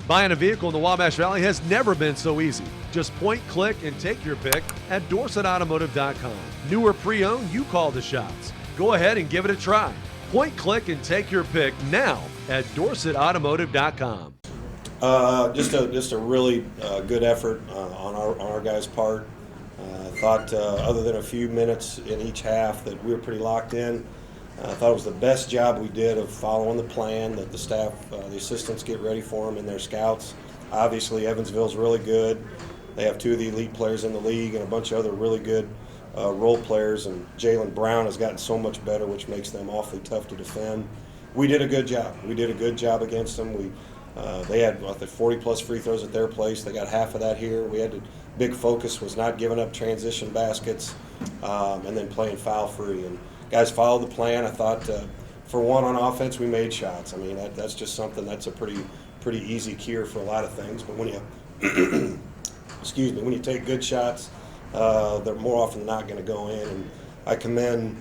Buying a vehicle in the Wabash Valley has never been so easy. Just point, click, and take your pick at DorsetAutomotive.com. New or pre-owned, you call the shots. Go ahead and give it a try. Point, click, and take your pick now at DorsetAutomotive.com. Just a really good effort on our guys' part. I thought other than a few minutes in each half that we were pretty locked in. I thought it was the best job we did of following the plan that the staff, the assistants get ready for them and their scouts. Obviously, Evansville's really good. They have two of the elite players in the league and a bunch of other really good role players. And Jalen Brown has gotten so much better, which makes them awfully tough to defend. We did a good job. We did a good job against them. They had 40-plus free throws at their place. They got half of that here. We had to, big focus was not giving up transition baskets and then playing foul-free. And guys followed the plan. I thought, for one, on offense, we made shots. I mean, that's just something that's a pretty easy cure for a lot of things. But when you, when you take good shots, they're more often than not going to go in. And I commend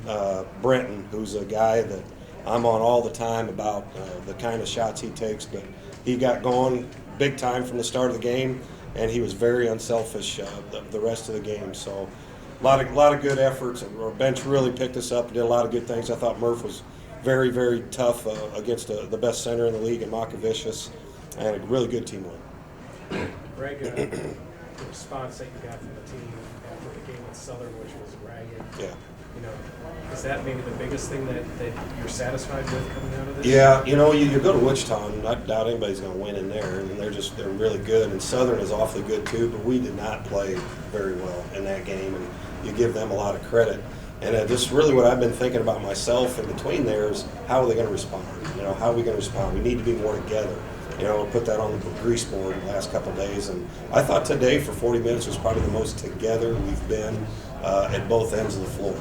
Brenton, who's a guy that I'm on all the time about the kind of shots he takes. But he got going big time from the start of the game, and he was very unselfish the rest of the game. So a lot of good efforts. Our bench really picked us up and did a lot of good things. I thought Murph was very, very tough against the best center in the league in Makavicius, and a really good team win. Greg, the response that you got from the team after the game with Southern, which was ragged. Yeah. You know, is that maybe the biggest thing that you're satisfied with coming out of this? Yeah, you go to Wichita, and I doubt anybody's going to win in there, and they're really good, and Southern is awfully good too, but we did not play very well in that game, and you give them a lot of credit. And just really what I've been thinking about myself in between there is how are they going to respond? How are we going to respond? We need to be more together. We'll put that on the grease board the last couple of days, and I thought today for 40 minutes was probably the most together we've been at both ends of the floor,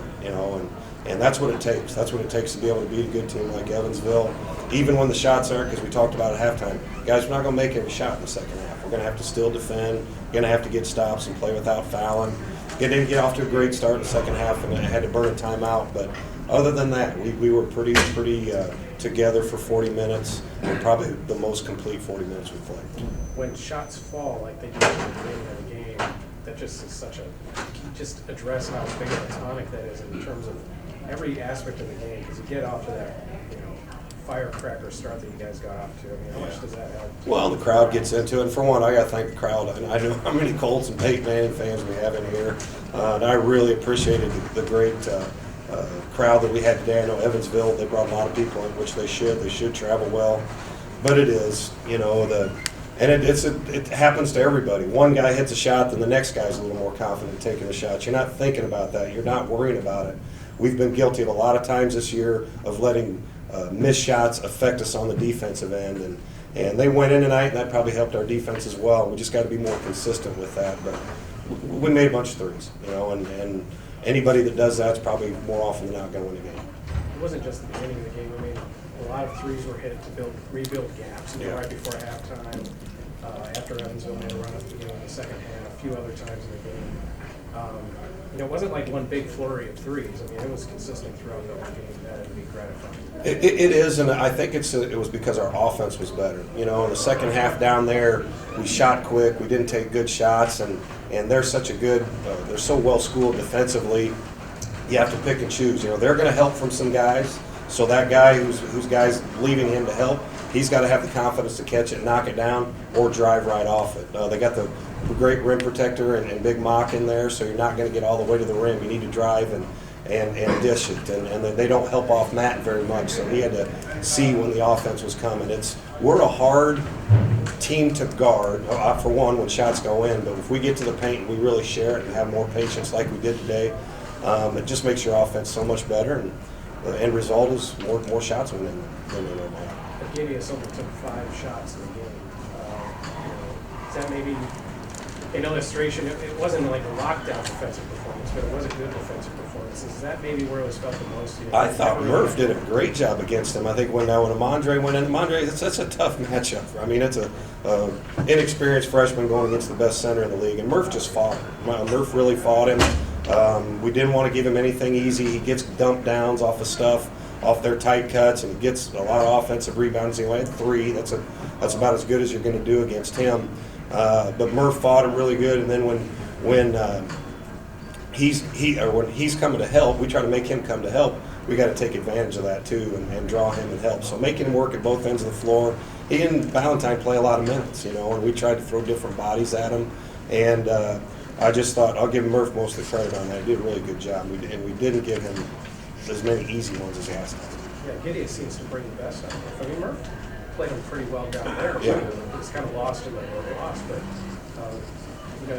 and that's what it takes. That's what it takes to be able to beat a good team like Evansville, even when the shots aren't, because we talked about at halftime. Guys, we're not going to make every shot in the second half. We're going to have to still defend. We're going to have to get stops and play without fouling. Didn't get off to a great start in the second half, and I had to burn a timeout. But other than that, we were pretty together for 40 minutes, and probably the most complete 40 minutes we played. When shots fall like they do at the beginning of the game, that just is just address how big of a tonic that is in terms of every aspect of the game, because you get off to that firecracker start that you guys got off to. I mean, how much does that help? Well, the crowd gets into it. And for one, I got to thank the crowd. I know how many Colts and Peyton Manning fans we have in here. And I really appreciated the great crowd that we had today. I know Evansville, they brought a lot of people in, which they should. They should travel well. But it is, it happens to everybody. One guy hits a shot, then the next guy's a little more confident taking the shot. You're not thinking about that. You're not worrying about it. We've been guilty of a lot of times this year of letting missed shots affect us on the defensive end, and they went in tonight, and that probably helped our defense as well. We just got to be more consistent with that. But we made a bunch of threes, and anybody that does that's probably more often than not going to win the game. It wasn't just the beginning of the game. I mean, a lot of threes were hit to rebuild gaps. Right before halftime, after Evansville made a run at the beginning of the second half, a few other times in the game. It wasn't like one big flurry of threes. I mean, it was consistent throughout the whole game. That had to be gratifying. It is, and I think it was because our offense was better. In the second half down there, we shot quick. We didn't take good shots, and they're such a good, they're so well schooled defensively. You have to pick and choose. They're going to help from some guys. So that guy whose guys leaving him to help, he's got to have the confidence to catch it, knock it down, or drive right off it. They got the great rim protector and Big Mock in there, so you're not going to get all the way to the rim. You need to drive and dish it, and they don't help off Matt very much, so he had to see when the offense was coming. We're a hard team to guard, for one, when shots go in, but if we get to the paint and we really share it and have more patience like we did today, it just makes your offense so much better, and the end result is more shots than they normally have. It gave you something took 5 shots in the game. Is that maybe an illustration? It wasn't like a lockdown defensive performance, but it was a good defensive performance. Is that maybe where it was felt the most? I thought Murph did a great job against him. I think when Amandre went in, that's a tough matchup. I mean, it's a inexperienced freshman going against the best center in the league, and Murph just fought him. Murph really fought him. We didn't want to give him anything easy. He gets dump downs off of stuff, off their tight cuts, and he gets a lot of offensive rebounds. He only had 3. That's That's about as good as you're going to do against him. But Murph fought him really good, and then when he's coming to help, we try to make him come to help. We got to take advantage of that too and draw him and help. So making him work at both ends of the floor. He and Valentine play a lot of minutes, and we tried to throw different bodies at him. And I just thought I'll give Murph most of the credit on that. He did a really good job, and we didn't give him as many easy ones as he asked. Yeah, Gideon seems to bring the best out of him. I mean, Murph played him pretty well down there. Yeah. It's kind of lost in the loss, but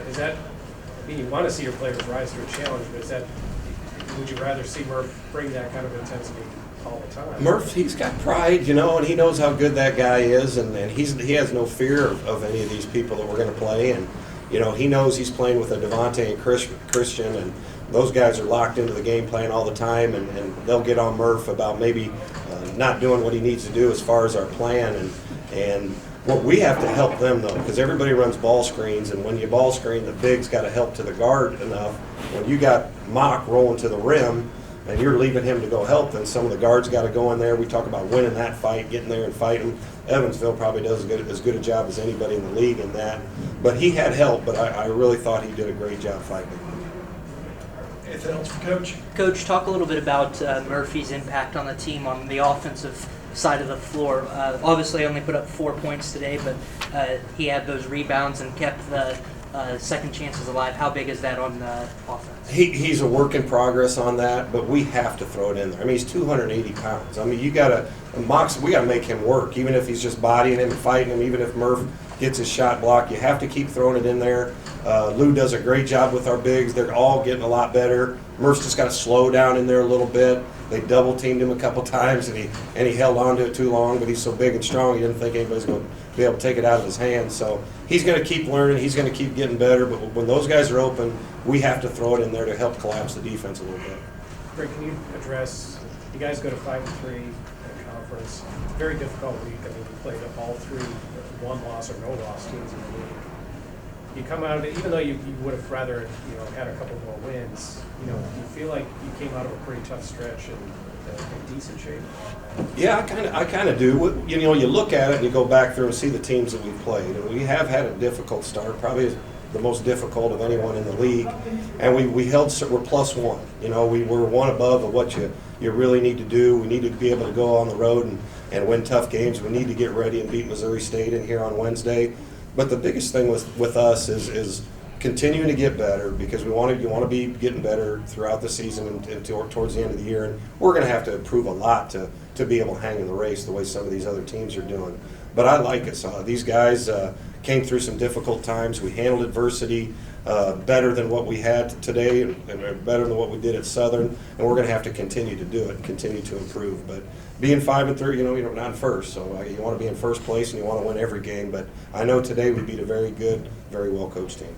is that? I mean, you want to see your players rise to a challenge, but would you rather see Murph bring that kind of intensity all the time? Murph, he's got pride, and he knows how good that guy is, and he has no fear of any of these people that we're going to play, and he knows he's playing with a Devontae and Christian, and those guys are locked into the game plan all the time, and they'll get on Murph about maybe not doing what he needs to do as far as our plan, and what we have to help them though, because everybody runs ball screens, and when you ball screen, the big's got to help to the guard enough. When you got Mock rolling to the rim, and you're leaving him to go help, then some of the guards got to go in there. We talk about winning that fight, getting there and fighting. Evansville probably does as good a job as anybody in the league in that. But he had help, but I really thought he did a great job fighting. Anything else for Coach? Coach, talk a little bit about Murphy's impact on the team on the offensive side of the floor. Obviously only put up 4 points today, but he had those rebounds and kept the second chances alive. How big is that on the offense? He's a work in progress on that, but we have to throw it in there. I mean, he's 280 pounds. I mean, we got to make him work, even if he's just bodying him and fighting him, even if Murph gets his shot blocked. You have to keep throwing it in there. Lou does a great job with our bigs. They're all getting a lot better. Murph's just got to slow down in there a little bit. They double teamed him a couple times, and he held on to it too long, but he's so big and strong, he didn't think anybody's going to be able to take it out of his hands. So he's going to keep learning. He's going to keep getting better. But when those guys are open, we have to throw it in there to help collapse the defense a little bit. Greg, can you address, you guys go to 5-3 in conference, very difficult week. I mean, you played all three one loss or no loss teams in the league. You come out of it, even though you would have rather had a couple more wins, do you feel like you came out of a pretty tough stretch in decent shape? Yeah, I kind of do. You look at it and you go back through and see the teams that we've played, and we have had a difficult start, probably the most difficult of anyone in the league, and we're +1. We were one above of what you really need to do. We need to be able to go on the road and win tough games. We need to get ready and beat Missouri State in here on Wednesday. But the biggest thing with us is continuing to get better, because you want to be getting better throughout the season and towards the end of the year. And we're going to have to improve a lot to be able to hang in the race the way some of these other teams are doing. But I like it. So these guys came through some difficult times. We handled adversity better than what we had today, and better than what we did at Southern. And we're going to have to continue to do it and continue to improve. But being 5-3, you're not in first, so you want to be in first place and you want to win every game. But I know today we beat a very good, very well coached team.